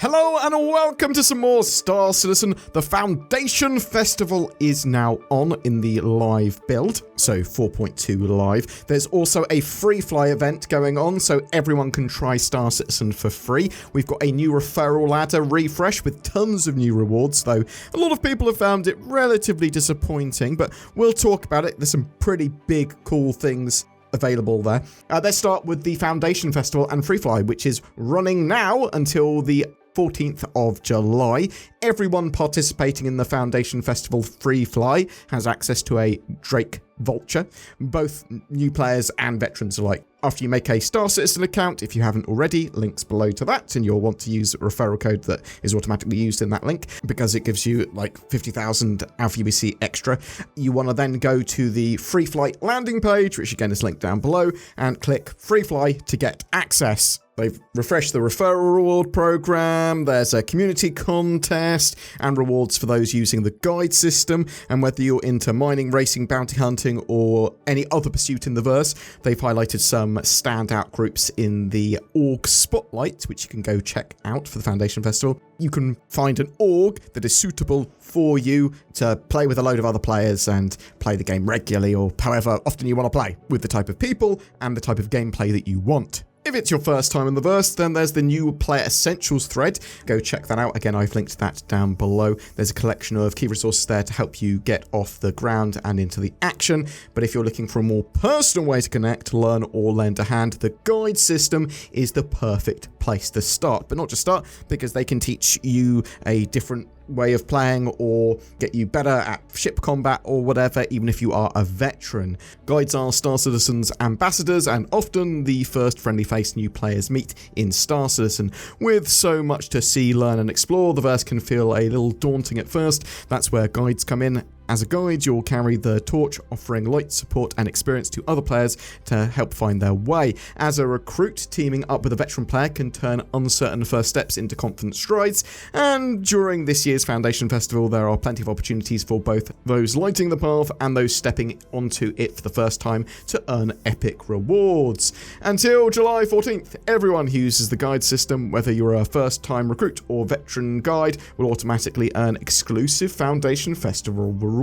Hello and welcome to some more Star Citizen. The Foundation Festival is now on in the live build, so 4.2 live. There's also a free fly event going on, so everyone can try Star Citizen for free. We've got a new referral ladder refresh with tons of new rewards, though a lot of people have found it relatively disappointing, but we'll talk about it. There's some pretty big, cool things available there. Let's start with the Foundation Festival and Free Fly, which is running now until the 14th of July. Everyone participating in the Foundation Festival Free Fly has access to a Drake Vulture, both new players and veterans alike. After you make a Star Citizen account, if you haven't already, links below to that, and you'll want to use a referral code that is automatically used in that link because it gives you like 50,000 Alpha UBC extra. You want to then go to the Free Flight landing page, which again is linked down below, and click Free Fly to get access. They've refreshed the referral reward program, there's a community contest, and rewards for those using the guide system, and whether you're into mining, racing, bounty hunting, or any other pursuit in the verse, they've highlighted some standout groups in the org spotlight, which you can go check out for the Foundation Festival. You can find an org that is suitable for you to play with a load of other players and play the game regularly, or however often you want to play, with the type of people and the type of gameplay that you want. If it's your first time in the verse, then there's the new Player Essentials thread. Go check that out. Again, I've linked that down below. There's a collection of key resources there to help you get off the ground and into the action. But if you're looking for a more personal way to connect, learn, or lend a hand, the guide system is the perfect place to start. But not just start, because they can teach you a different way of playing or get you better at ship combat or whatever, even if you are a veteran. Guides are Star Citizen's ambassadors and often the first friendly face new players meet in Star Citizen. With so much to see, learn and explore, the verse can feel a little daunting at first. That's where guides come in. As a guide, you'll carry the torch, offering light support and experience to other players to help find their way. As a recruit, teaming up with a veteran player can turn uncertain first steps into confident strides, and during this year's Foundation Festival, there are plenty of opportunities for both those lighting the path and those stepping onto it for the first time to earn epic rewards. Until July 14th, everyone who uses the guide system, whether you're a first-time recruit or veteran guide, will automatically earn exclusive Foundation Festival rewards.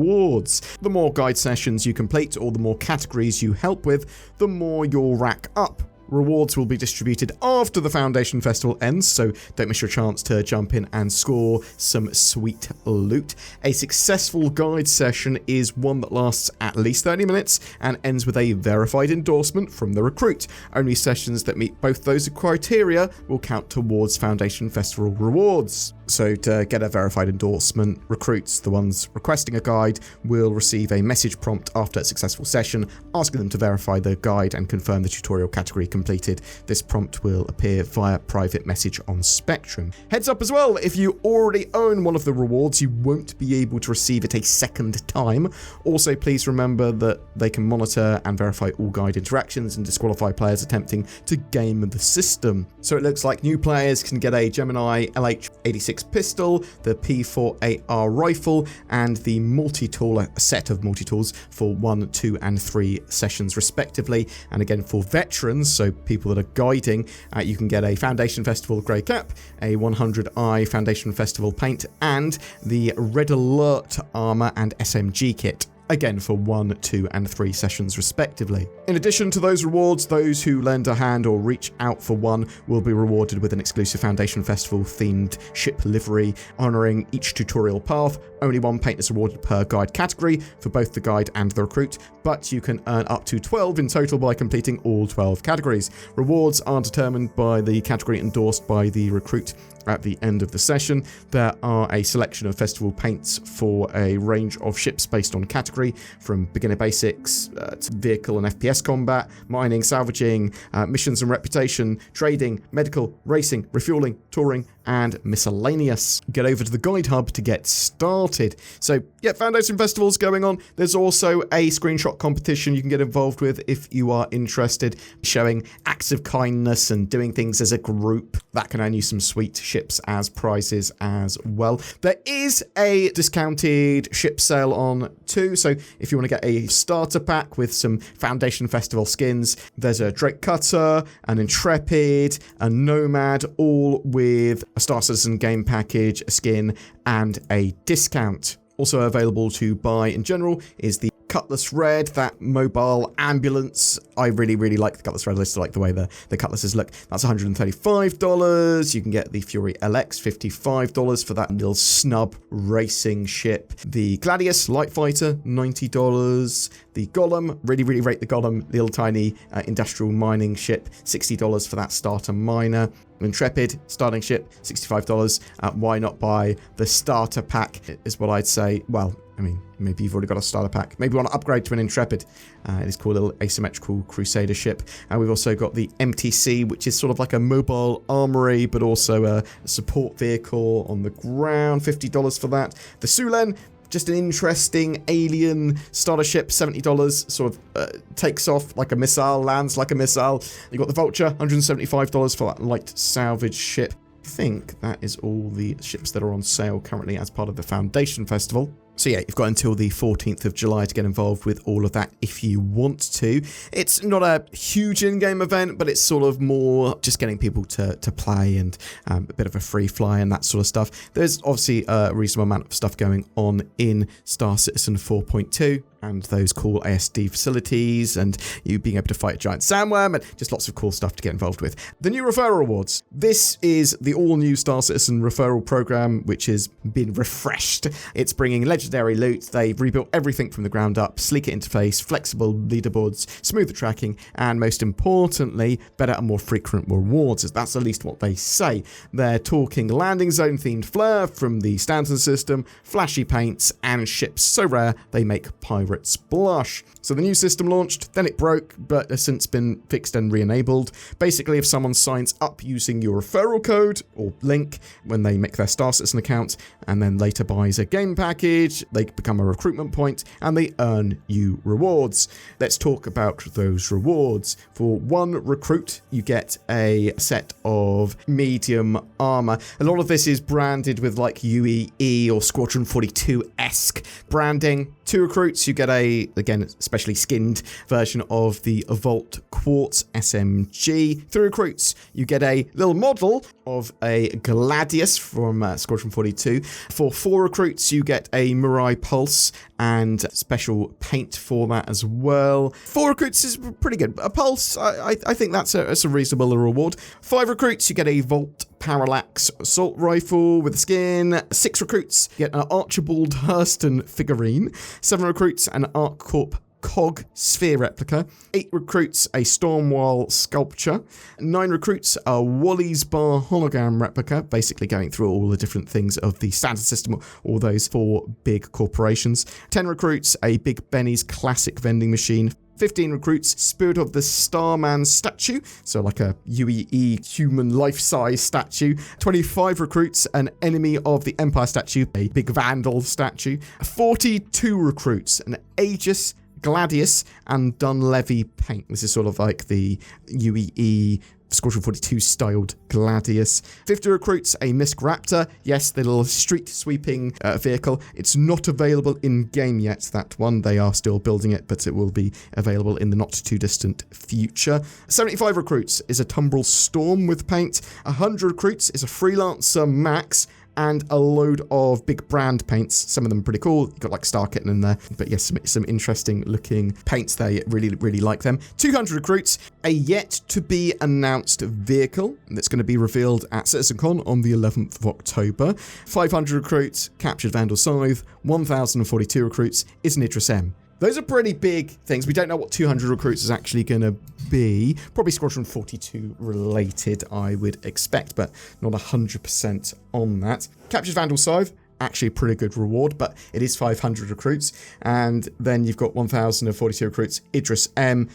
The more guide sessions you complete or the more categories you help with, the more you'll rack up. Rewards will be distributed after the Foundation Festival ends, so don't miss your chance to jump in and score some sweet loot. A successful guide session is one that lasts at least 30 minutes and ends with a verified endorsement from the recruit. Only sessions that meet both those criteria will count towards Foundation Festival rewards. So to get a verified endorsement, recruits, the ones requesting a guide, will receive a message prompt after a successful session asking them to verify the guide and confirm the tutorial category completed. This prompt will appear via private message on Spectrum. Heads up as well, if you already own one of the rewards, you won't be able to receive it a second time. Also, please remember that they can monitor and verify all guide interactions and disqualify players attempting to game the system. So it looks like new players can get a Gemini LH86 pistol, the P4AR rifle, and the multi-tool, a set of multi-tools for 1, 2, and 3 sessions respectively. And again, for veterans, so people that are guiding, you can get a Foundation Festival grey cap, a 100i Foundation Festival paint, and the Red Alert armor and SMG kit. Again for 1, 2, and 3 sessions respectively. In addition to those rewards, those who lend a hand or reach out for one will be rewarded with an exclusive Foundation Festival themed ship livery, honouring each tutorial path. Only one paint is awarded per guide category for both the guide and the recruit, but you can earn up to 12 in total by completing all 12 categories. Rewards are determined by the category endorsed by the recruit at the end of the session. There are a selection of festival paints for a range of ships based on category, from beginner basics to vehicle and FPS combat, mining, salvaging, missions and reputation, trading, medical, racing, refueling, touring, and miscellaneous. Get over to the Guide Hub to get started. So yeah, Foundation Festival's going on. There's also a screenshot competition you can get involved with if you are interested, showing acts of kindness and doing things as a group. That can earn you some sweet ships as prizes as well. There is a discounted ship sale on too, so if you want to get a starter pack with some Foundation Festival skins, there's a Drake Cutter, an Intrepid, a Nomad, all with a Star Citizen game package, a skin, and a discount. Also available to buy in general is the Cutlass Red, that mobile ambulance. I really like the Cutlass Red. I just like the way the Cutlasses look. That's $135. You can get the Fury LX, $55 for that little snub racing ship. The Gladius Light Fighter, $90. The Golem, really rate the Golem, little tiny industrial mining ship, $60 for that starter miner. Intrepid, starting ship, $65. Why not buy the starter pack, is what I'd say. Well, I mean, maybe you've already got a starter pack. Maybe you want to upgrade to an Intrepid. It is called a little asymmetrical Crusader ship. We've also got the MTC, which is sort of like a mobile armory, but also a support vehicle on the ground, $50 for that. The Sulen, just an interesting alien starter ship, $70, sort of takes off like a missile, lands like a missile. You've got the Vulture, $175 for that light salvage ship. I think that is all the ships that are on sale currently as part of the Foundation Festival. So yeah, you've got until the 14th of July to get involved with all of that if you want to. It's not a huge in-game event, but it's sort of more just getting people to play and a bit of a free fly and that sort of stuff. There's obviously a reasonable amount of stuff going on in Star Citizen 4.2. And those cool ASD facilities, and you being able to fight a giant sandworm, and just lots of cool stuff to get involved with. The new Referral Awards. This is the all-new Star Citizen Referral program, which has been refreshed. It's bringing legendary loot. They've rebuilt everything from the ground up, sleeker interface, flexible leaderboards, smoother tracking, and most importantly, better and more frequent rewards, as that's at least what they say. They're talking landing zone-themed flair from the standard system, flashy paints, and ships so rare they make pirates blush. So the new system launched, then it broke, but has since been fixed and re-enabled. Basically, if someone signs up using your referral code or link when they make their Star Citizen account and then later buys a game package, they become a recruitment point and they earn you rewards. Let's talk about those rewards. For one recruit, you get a set of medium armor. A lot of this is branded with like UEE or Squadron 42-esque branding. 2 recruits, you get a, again, specially skinned version of the Vault Quartz SMG. 3 recruits, you get a little model of a Gladius from Squadron 42. For 4 recruits, you get a Mirai Pulse and special paint for that as well. 4 recruits is pretty good. A Pulse, I think that's a reasonable reward. 5 recruits, you get a Volt Parallax assault rifle with a skin. 6 recruits, you get an Archibald Hurston figurine. 7 recruits, an ArcCorp Cog Sphere replica. 8 recruits, a Stormwall sculpture. 9 recruits, a Wally's Bar hologram replica, basically going through all the different things of the standard system, all those 4 big corporations. 10 recruits, a Big Benny's classic vending machine. 15 recruits, Spirit of the Starman statue, so like a UEE human life-size statue. 25 recruits, an Enemy of the Empire statue, a big Vandal statue. 42 recruits, an Aegis, Gladius, and Dunleavy paint. This is sort of like the UEE Squadron 42 styled Gladius. 50 recruits, a Misk Raptor. Yes, the little street sweeping vehicle. It's not available in game yet, that one. They are still building it, but it will be available in the not too distant future. 75 recruits is a Tumbrel Storm with paint. 100 recruits is a Freelancer Max, and a load of big brand paints. Some of them are pretty cool. You've got like Star Kitten in there, but yes, some interesting looking paints there. Really like them. 200 recruits, a yet to be announced vehicle that's going to be revealed at CitizenCon on the 11th of October. 500 recruits, captured Vandal Scythe. 1,042 recruits is an Idris M. Those are pretty big things. We don't know what 200 recruits is actually going to be. Probably Squadron 42 related, I would expect, but not 100% on that. Captured Vandal Scythe, actually a pretty good reward, but it is 500 recruits. And then you've got 1,042 recruits. Idris M.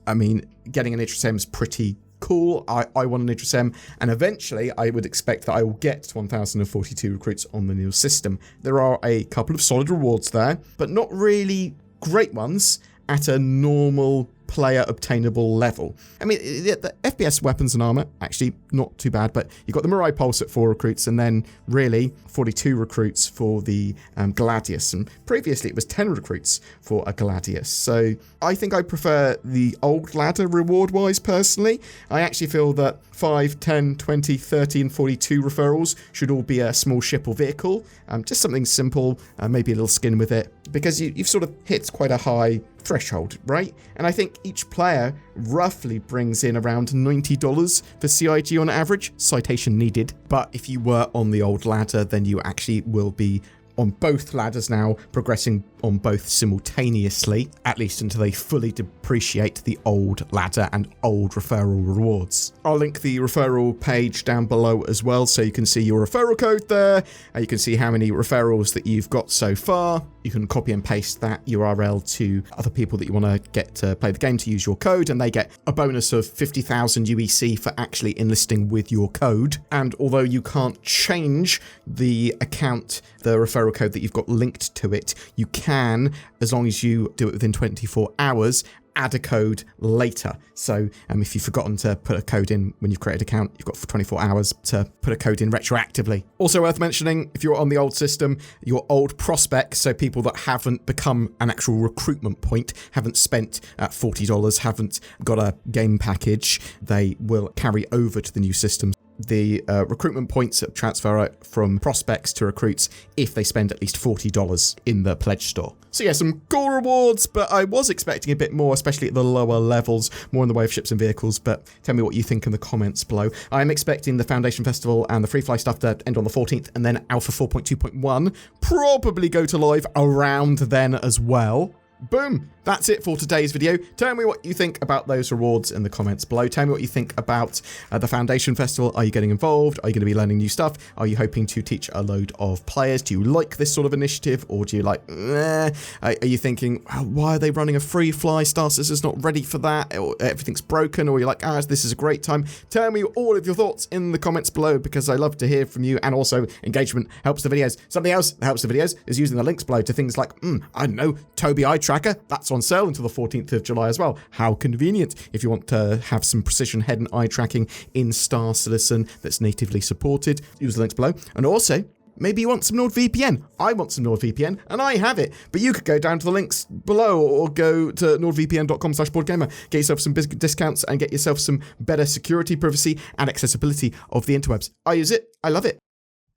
I mean, getting an Idris M is pretty cool. I want an Idris M, and eventually I would expect that I will get 1,042 recruits on the new system. There are a couple of solid rewards there, but not really great ones at a normal player obtainable level. I mean, the FPS weapons and armor, actually not too bad, but you've got the Mirai Pulse at 4 recruits, and then really 42 recruits for the Gladius, and previously it was 10 recruits for a Gladius. So I think I prefer the old ladder reward-wise personally. I actually feel that 5, 10, 20, 30, and 42 referrals should all be a small ship or vehicle. Just something simple, maybe a little skin with it, because you've sort of hit quite a high threshold, right? And I think each player roughly brings in around $90 for CIG on average, citation needed. But if you were on the old ladder, then you actually will be on both ladders now, progressing on both simultaneously, at least until they fully depreciate the old ladder and old referral rewards. I'll link the referral page down below as well, so you can see your referral code there. You can see how many referrals that you've got so far. You can copy and paste that URL to other people that you want to get to play the game to use your code, and they get a bonus of 50,000 UEC for actually enlisting with your code. And although you can't change the account, the referral code that you've got linked to it, you can, as long as you do it within 24 hours, add a code later. So if you've forgotten to put a code in when you've created an account, you've got 24 hours to put a code in retroactively. Also worth mentioning, if you're on the old system, your old prospects, so people that haven't become an actual recruitment point, haven't spent $40, haven't got a game package, they will carry over to the new system. The recruitment points transfer from prospects to recruits if they spend at least $40 in the pledge store. So yeah, some cool rewards, but I was expecting a bit more, especially at the lower levels, more in the way of ships and vehicles. But tell me what you think in the comments below. I'm expecting the Foundation Festival and the Free Fly stuff to end on the 14th, and then Alpha 4.2.1 probably go to live around then as well. Boom, that's it for today's video. Tell me what you think about those rewards in the comments below. Tell me what you think about the Foundation Festival. Are you getting involved? Are you going to be learning new stuff? Are you hoping to teach a load of players? Do you like this sort of initiative, or do you like, Are you thinking, why are they running a free fly? Star Citizen's not ready for that, or everything's broken, or you're like, this is a great time. Tell me all of your thoughts in the comments below, because I love to hear from you, and also engagement helps the videos. Something else that helps the videos is using the links below to things like, I don't know, Toby Eye Tracker. That's on sale until the 14th of July as well. How convenient if you want to have some precision head and eye tracking in Star Citizen that's natively supported. Use the links below. And also, maybe you want some NordVPN. I want some NordVPN, and I have it. But you could go down to the links below, or go to nordvpn.com/BoredGamer, get yourself some discounts, and get yourself some better security, privacy, and accessibility of the interwebs. I use it. I love it.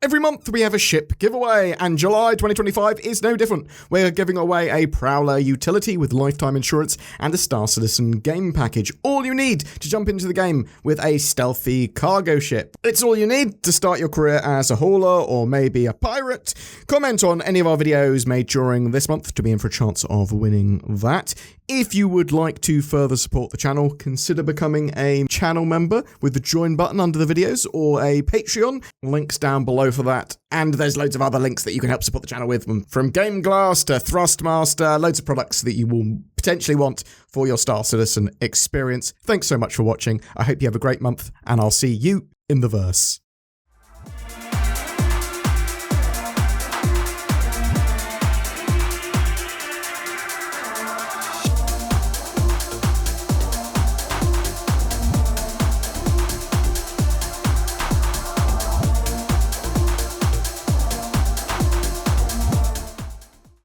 Every month we have a ship giveaway, and July 2025 is no different. We're giving away a Prowler utility with lifetime insurance and a Star Citizen game package. All you need to jump into the game with a stealthy cargo ship. It's all you need to start your career as a hauler or maybe a pirate. Comment on any of our videos made during this month to be in for a chance of winning that. If you would like to further support the channel, consider becoming a channel member with the join button under the videos, or a Patreon. Links down below for that. And there's loads of other links that you can help support the channel with, from Game Glass to THRUSTMASTER, loads of products that you will potentially want for your Star Citizen experience. Thanks so much for watching. I hope you have a great month, and I'll see you in the verse.